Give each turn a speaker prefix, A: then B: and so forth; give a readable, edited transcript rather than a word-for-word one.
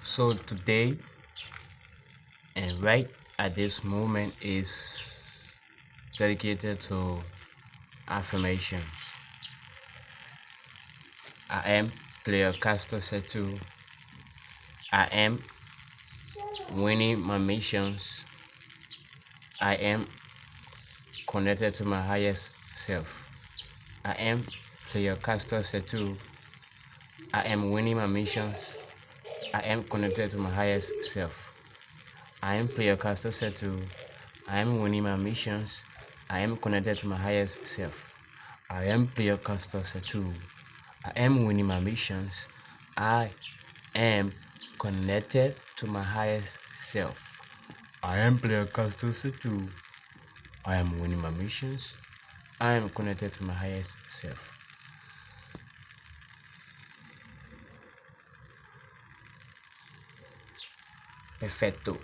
A: So today and right at this moment is dedicated to affirmations. I am player Castor Setu. I am winning my missions. I am connected to my highest self. I am player Castor Setu. I am winning my missions. I am connected to my highest self. I am player Castor Setu. I am winning my missions. I am connected to my highest self. I am player Castor Setu. I am winning my missions. I am connected to my highest self. I am player Castor Setu. I am winning my missions. I am connected to my highest self. Perfecto.